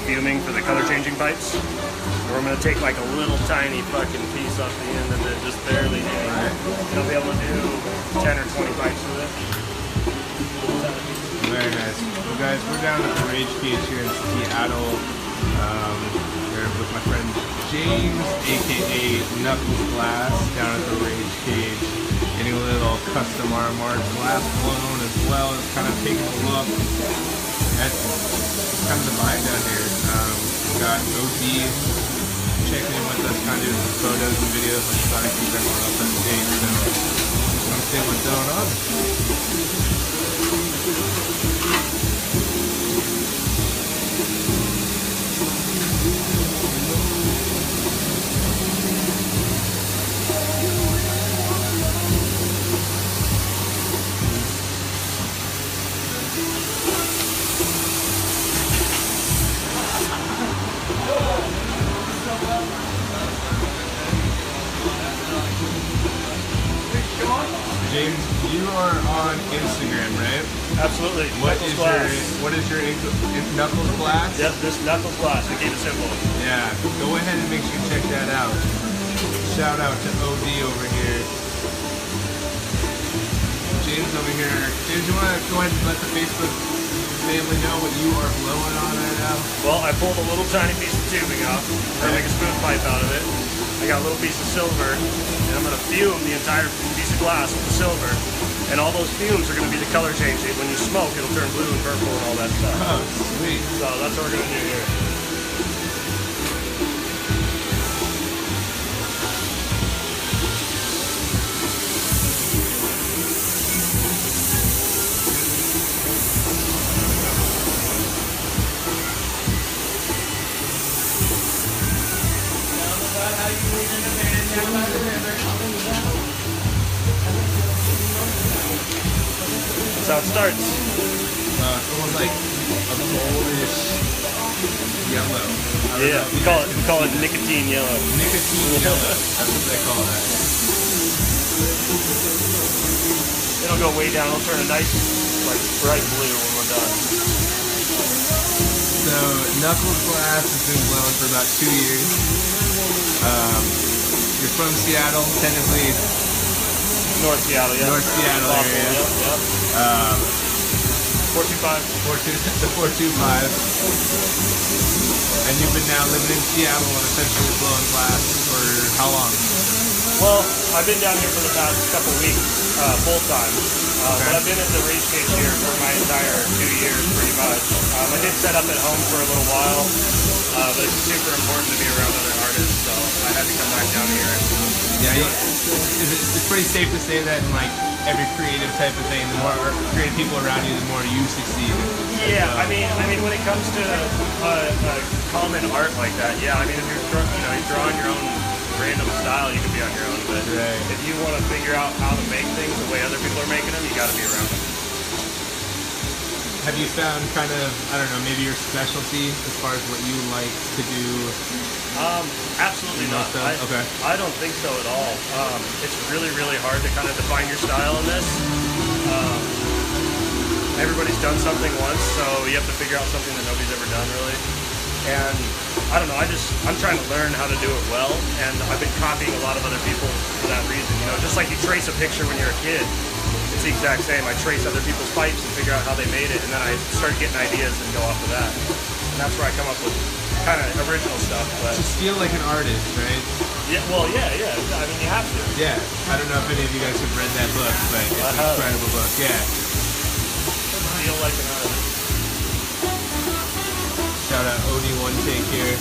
fuming for the color changing pipes. Or I'm gonna take like a little tiny fucking piece off the end and then just barely do it. And I'll be able to do 10 or 20 pipes with it. Very nice. Well guys, we're down at the Rage Cage here in Seattle. We're with my friend James, aka Knuckles Glass, down at the Rage Cage. Getting a little custom RMR glass blown, as well as kind of taking a look at kind of the vibe down here. We've got OD checking in with us, kind of doing some photos and videos. I just thought I'd keep everyone up to date, so just want to see what's going on. James, you are on Instagram, right? Absolutely. What is your Knuckles Glass? Yep, this Knuckles Glass. We keep it simple. Yeah, go ahead and make sure you check that out. Shout out to OD over here. James over here. James, you want to go ahead and let the Facebook family know what you are blowing on right now? Well, I pulled a little tiny piece of tubing off. I'm gonna make a spoon pipe out of it. I got a little piece of silver, and I'm gonna fume the entire piece of glass with the silver. And all those fumes are gonna be the color changing. When you smoke, it'll turn blue and purple and all that stuff. Oh, sweet. So that's what we're gonna do here. That's how it starts. It's almost like a goldish yellow. Yeah, we call it nicotine yellow. Nicotine yellow. That's what they call that. It'll go way down. It'll turn a nice, like, bright blue when we're done. So, Knuckles Glass has been blown for about 2 years. You're from Seattle, technically. North Seattle, yeah. North Seattle area. Yep. 425. The 425. And you've been now living in Seattle and essentially blowing glass for how long? Well, I've been down here for the past couple weeks, full time. But I've been at the Rage Cage here for my entire 2 years, pretty much. I did set up at home for a little while, but it's super important to be around other artists, so I had to come back down here. Yeah, it's pretty safe to say that in like every creative type of thing, the more creative people around you, the more you succeed. Yeah, I mean, when it comes to common art like that, yeah, I mean, if you're drawing your own random style, you can be on your own. But if you want to figure out how to make things the way other people are making them, you got to be around them. Have you found kind of, I don't know, maybe your specialty as far as what you like to do? Absolutely not. Okay. I don't think so at all. It's really, really hard to kind of define your style in this. Everybody's done something once, so you have to figure out something that nobody's ever done, really. And I don't know, I'm trying to learn how to do it well, and I've been copying a lot of other people for that reason. You know, just like you trace a picture when you're a kid, it's the exact same. I trace other people's pipes and figure out how they made it, and then I start getting ideas and go off of that. And that's where I come up with kind of original stuff. But Just feel like an artist, right? yeah, well, yeah. I mean, you have to. Yeah. I don't know if any of you guys have read that book, but it's an incredible book. Yeah. Feel like an artist. Shout out Odie One Take here.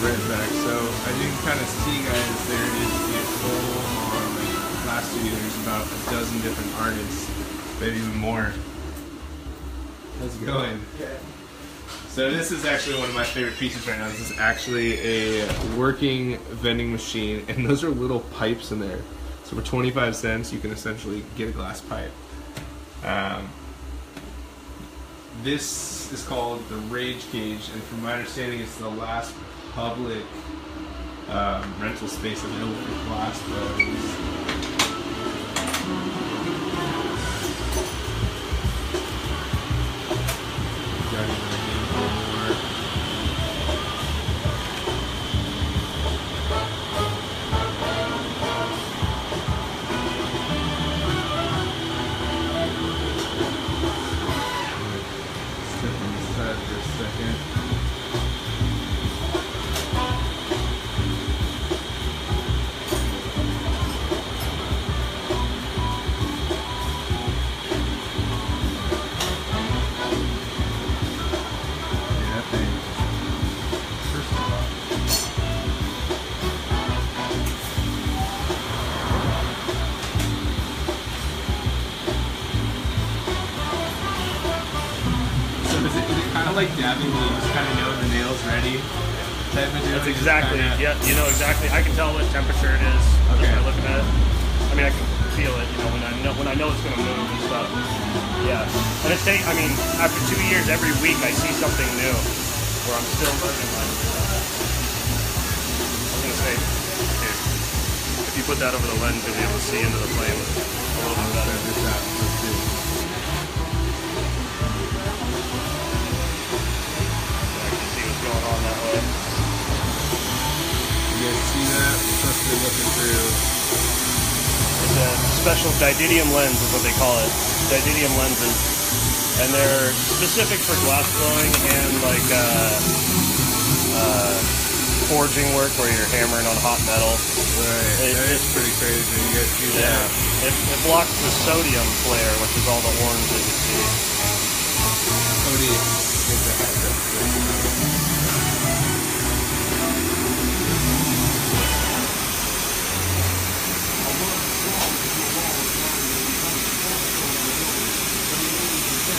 Right back. So as you can kind of see, guys, there is a full on like last 2 years about a dozen different artists, maybe even more. How's it going? Okay. So this is actually one of my favorite pieces right now. This is actually a working vending machine, and those are little pipes in there. So for 25 cents, you can essentially get a glass pipe. This is called the Rage Cage, and from my understanding, it's the last public rental space available for glass blowings. Down into the handful more. Step inside for a second. Like dabbing, you just kind of know the nail's ready. That's exactly, yeah, you know exactly. I can tell what temperature it is just by looking at it. I mean, I can feel it, you know, when I know it's going to move and stuff. Yeah, and it's I mean, after 2 years, every week I see something new where I'm still learning. I was going to say, dude, if you put that over the lens, you'll be able to see into the flame a little bit better. Going on that way. You guys see that? We're supposed to be looking through. It's a special didymium lens is what they call it. Didymium lenses. And they're specific for glass blowing and like forging work where you're hammering on hot metal. Right. That is pretty crazy. You guys see that? Yeah. It blocks the sodium flare, which is all the orange that you see. Sodium.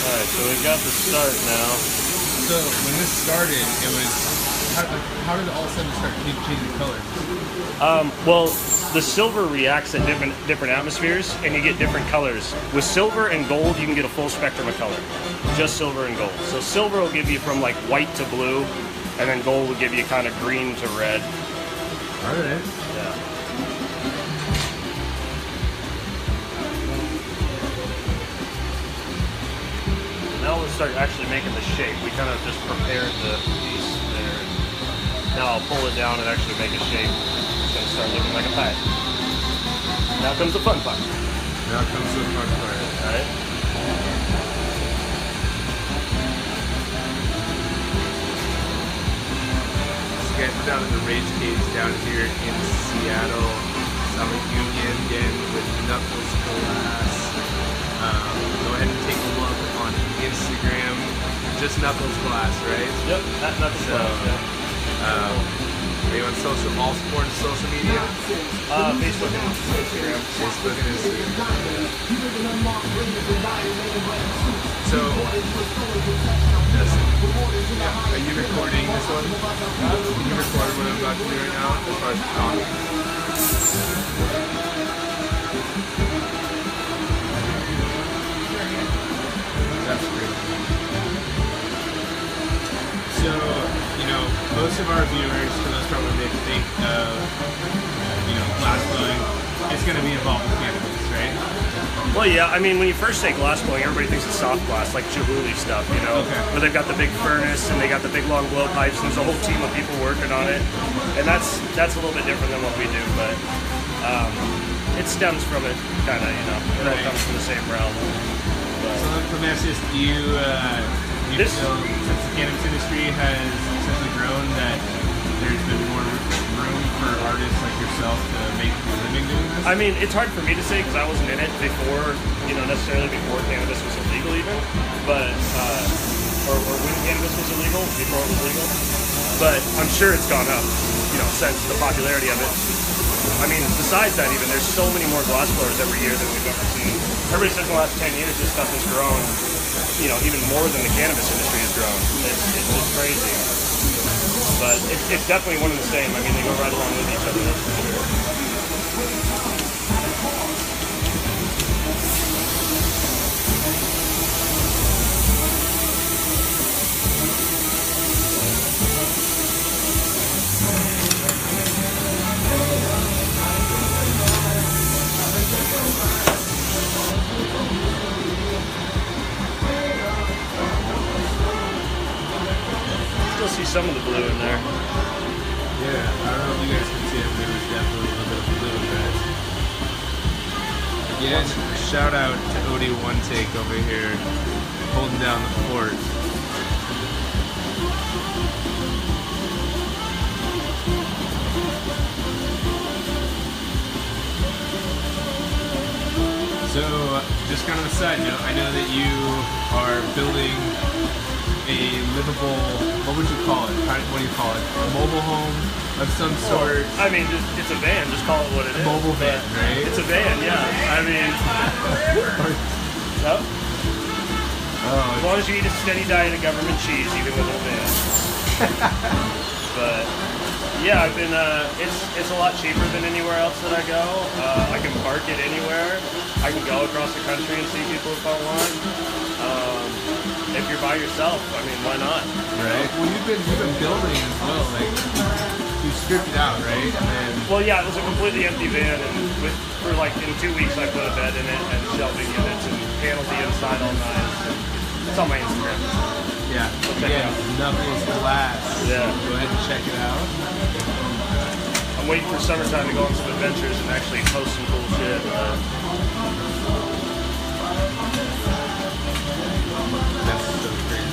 Alright, so we've got the start now. So when this started, it was how did it all of a sudden start changing color? Well, the silver reacts at different atmospheres, and you get different colors. With silver and gold, you can get a full spectrum of color. Just silver and gold. So silver will give you from like white to blue, and then gold will give you kind of green to red. All right. Yeah. Now we'll start actually making the shape. We kind of just prepared the piece there. Now I'll pull it down and actually make a shape. It's going to start looking like a pie. Now comes the fun part. Now comes the fun part. All right. So guys, we're down at the Rage Cage down here in Seattle. South Union again with Knuckles Glass. Go ahead and take a look on Instagram. Just Knuckles Glass, right? Yep, at Knuckles Glass, yeah. Are you on social, all important social media? Facebook and Instagram. Facebook and Instagram. So, are you recording this one? Can you record what I'm about to do right now as far as talking? That's great. So, you know, most of our viewers, for those probably they think of, you know, glass blowing, it's going to be involved with cannabis, right? Well, yeah, I mean, when you first say glass blowing, everybody thinks it's soft glass, like Chihuly stuff, you know, where they've got the big furnace and they got the big long blow pipes, and there's a whole team of people working on it, and that's a little bit different than what we do, but it stems from it, kind of, you know, it all comes from the same realm. So let me ask this, do you feel, since the cannabis industry has essentially grown, that there's been more room for artists like yourself to make a living doing this? I mean, it's hard for me to say because I wasn't in it before, you know, necessarily before cannabis was illegal even, but, or when cannabis was illegal, before it was legal, but I'm sure it's gone up, you know, since the popularity of it. I mean, besides that even, there's so many more glass blowers every year than we've ever seen. Everybody says in the last 10 years this stuff has grown, you know, even more than the cannabis industry has grown. It's just crazy. But it's definitely one and the same. I mean, they go right along with each other, that's for sure. some of the blue in there. Yeah, I don't know if you guys can see it, but there's definitely a little bit of blue in that. Again, shout out to Odie One Take over here, holding down the fort. So, just kind of a side note, I know that you are building a livable, what would you call it? What do you call it? A mobile home of some sort? I mean, it's a van, just call it what it is. A mobile van, right? It's a van, yeah. I mean, yep. As long as you eat a steady diet of government cheese, even with a van. But yeah, I've been. It's a lot cheaper than anywhere else that I go. I can park it anywhere. I can go across the country and see people if I want. If you're by yourself, I mean, why not? Right. Well, you've been building as well. Like you stripped it out, right? And then. Well, yeah, it was a completely empty van, and for like in 2 weeks, I put a bed in it and shelving units and paneled the inside all nice. And it's on my Instagram. Yeah. Again, Knuckles Glass. Yeah. Go ahead and check it out. I'm waiting for summertime to go on some adventures and actually post some cool shit. That's so crazy.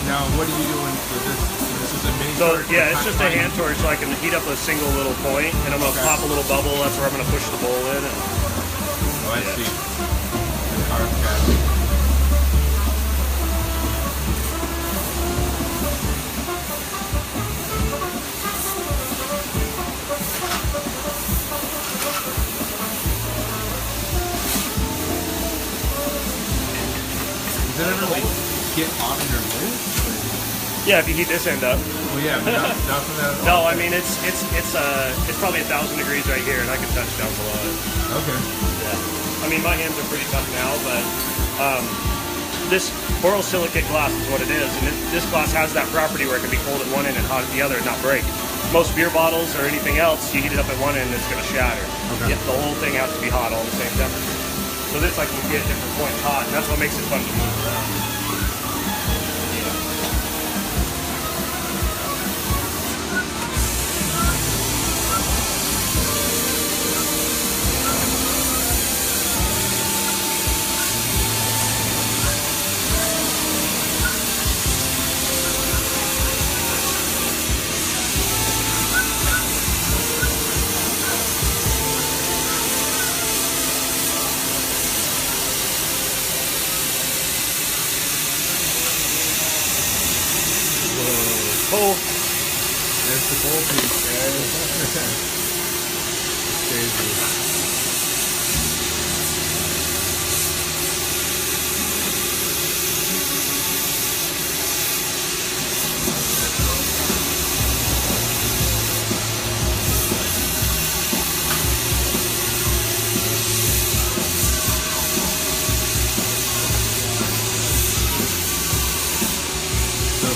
Now, what are you doing for this? This is a mini torch? Yeah, it's just a hand torch, so I can heat up a single little point, and I'm going to pop a little bubble. That's where I'm going to push the bowl in. And, oh, I see. Okay. Does it ever, like, get hot in your lips? yeah, if you heat this end up. Well, yeah, but not from that at No, all. I mean it's probably 1,000 degrees right here, and I can touch down below it. Okay. Yeah. I mean, my hands are pretty tough now, but this borosilicate glass is what it is, and this glass has that property where it can be cold at one end and hot at the other and not break. Most beer bottles or anything else, you heat it up at one end, it's going to shatter. Okay. The whole thing has to be hot all at the same temperature. So this, I can get different points hot, and that's what makes it fun to move around. Oh, there's the bowl piece, guys. Crazy.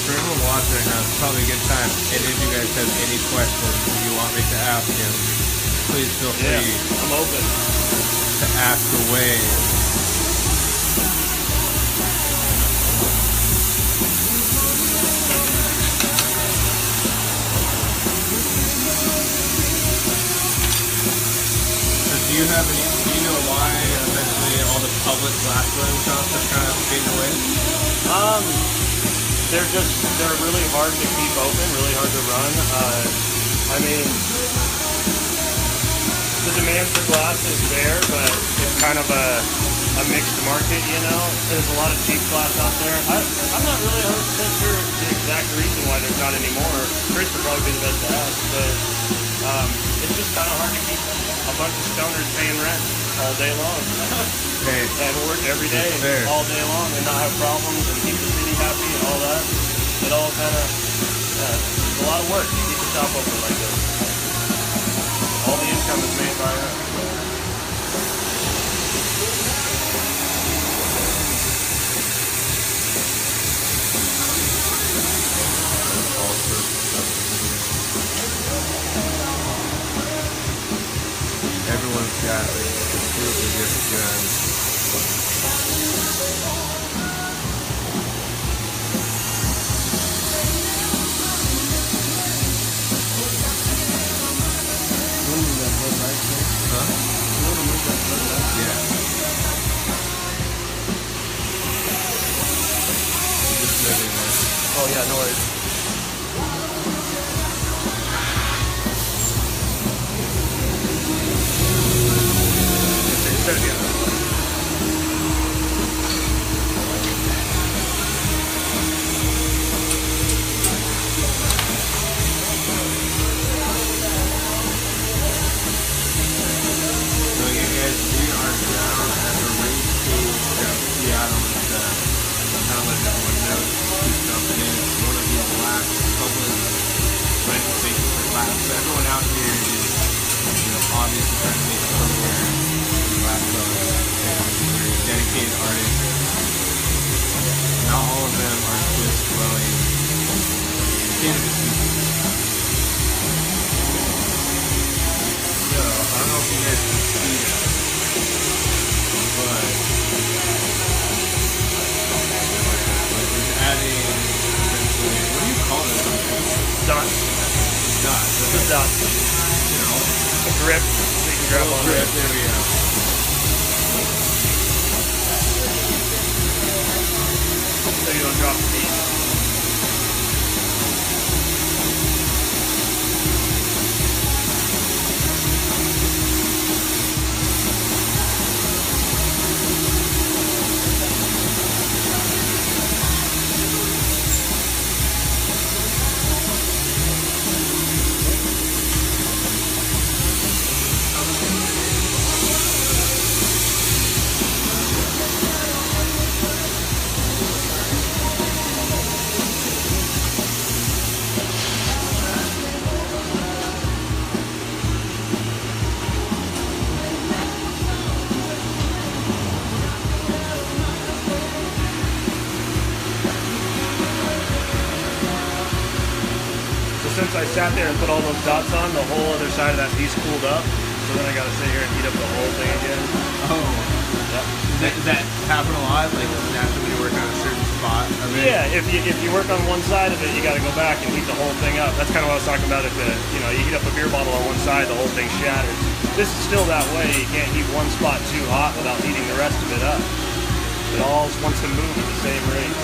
For everyone watching right now, it's probably a good time. Any of you guys have any questions you want me to ask him, please feel free. I'm open to ask away. So do you know why eventually all the public glass blowing shops are kind of fading away? They're really hard to keep open, really hard to run. I mean, the demand for glass is there, but it's kind of a mixed market, you know? There's a lot of cheap glass out there. I'm not really 100% sure the exact reason why there's not any more. Chris would probably be the best to ask, but it's just kind of hard to keep a bunch of stoners paying rent all day long. Hey, and work every day, all day long, and not have problems, and keep the city happy and all that. It all kind of, it's a lot of work to keep the shop open like this. All the income is made by us. Oh yeah, no worries. Instead of the other. So you guys, we are down at the race cage down in Seattle. Kind of let everyone know who's jumping in. It's one of the last public rental spaces for glass. So everyone out here is, obviously trying to make a career in glass blowing. And they're dedicated artists. Not all of them are just blowing cannabis pieces. So, I don't know if you guys can see that, but he's adding, essentially, what do you call this? Dots. Dots. Just dots. A grip, so you can grab on Grip, it. there we go. So you don't drop the piece. Since I sat there and put all those dots on, the whole other side of that piece cooled up. So then I got to sit here and heat up the whole thing again. Oh. Yep. Does that happen a lot? Like, naturally you work on a certain spot of it? Yeah, if you work on one side of it, you got to go back and heat the whole thing up. That's kind of what I was talking about. If you heat up a beer bottle on one side, the whole thing shatters. This is still that way. You can't heat one spot too hot without heating the rest of it up. It all wants to move at the same rate.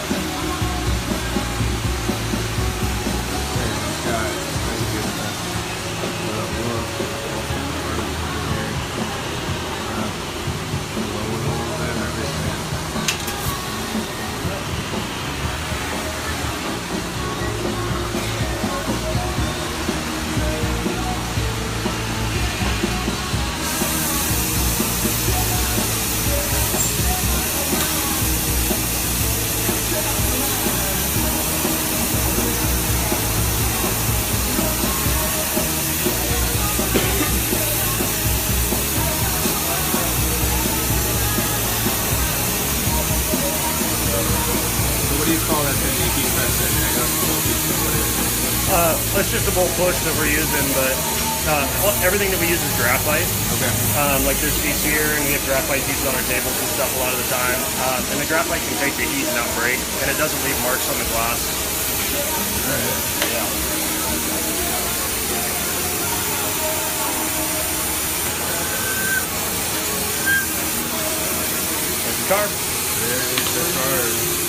What do you call that thing you keep pressing? It's just a bolt push that we're using, but everything that we use is graphite. Okay. Like there's these here, and we have graphite pieces on our tables and stuff a lot of the time. And the graphite can take the heat and not break, and it doesn't leave marks on the glass. Alright. Yeah. There's the carb. There is the card.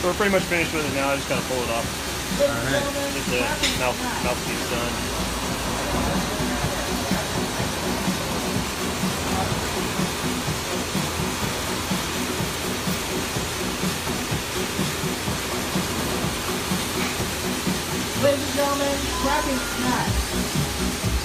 So we're pretty much finished with it now. I just gotta pull it off. Alright. Get the mouthpiece done. Ladies and gentlemen, cracking snacks.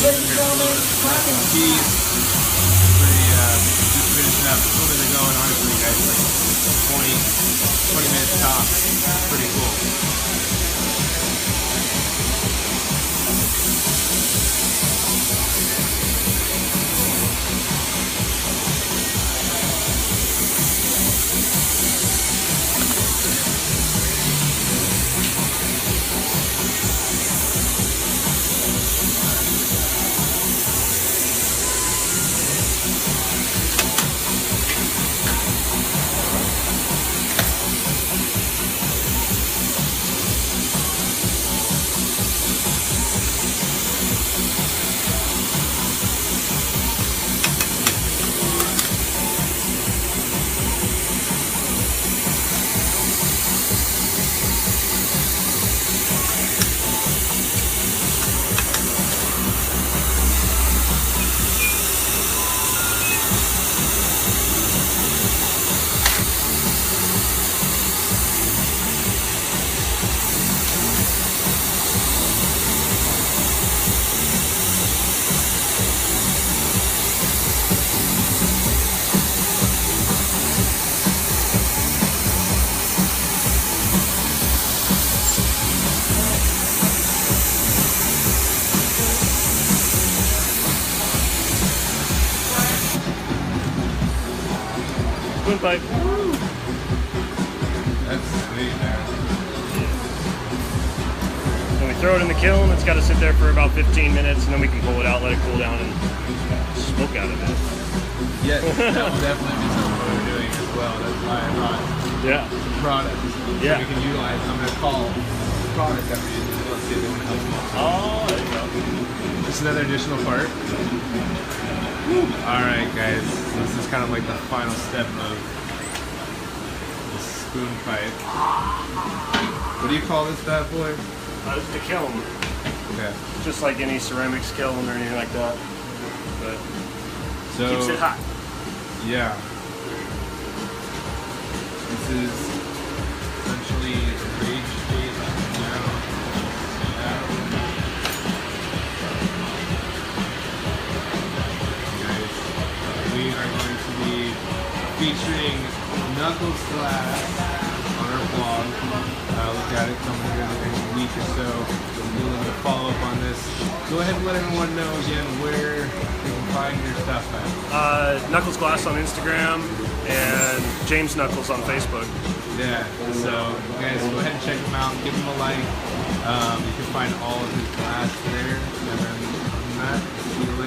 Ladies and gentlemen, cracking Cheese. Pretty, just finishing up. It's only been going, honestly, guys, like 20 minutes tops. Pretty cool. Spoon pipe. That's sweet, man. When we throw it in the kiln, it's got to sit there for about 15 minutes, and then we can pull it out, let it cool down, and smoke out of it. Yes, that will definitely be something we're doing as well. That's why I Yeah. brought product. Yeah. We can utilize. I'm going to call the product after you. Let's see if they want to help me. Oh, there you go. Just another additional part. Alright, guys. So this is kind of like the final step of the spoon pipe. What do you call this bad boy? This is the kiln. Okay. Just like any ceramics kiln or anything like that. But So keeps it hot. yeah. This is essentially the rage gauge now. Guys, we are going to be featuring Knuckles Glass on our blog. Look at it coming here in the next week or so. We'll do a little bit of follow up on this. Go ahead and let everyone know again where they can find your stuff at. Knuckles Glass on Instagram and James Knuckles on Facebook. Yeah, so guys, go ahead and check him out, give him a like. You can find all of his glass there. And then other than that, see you later.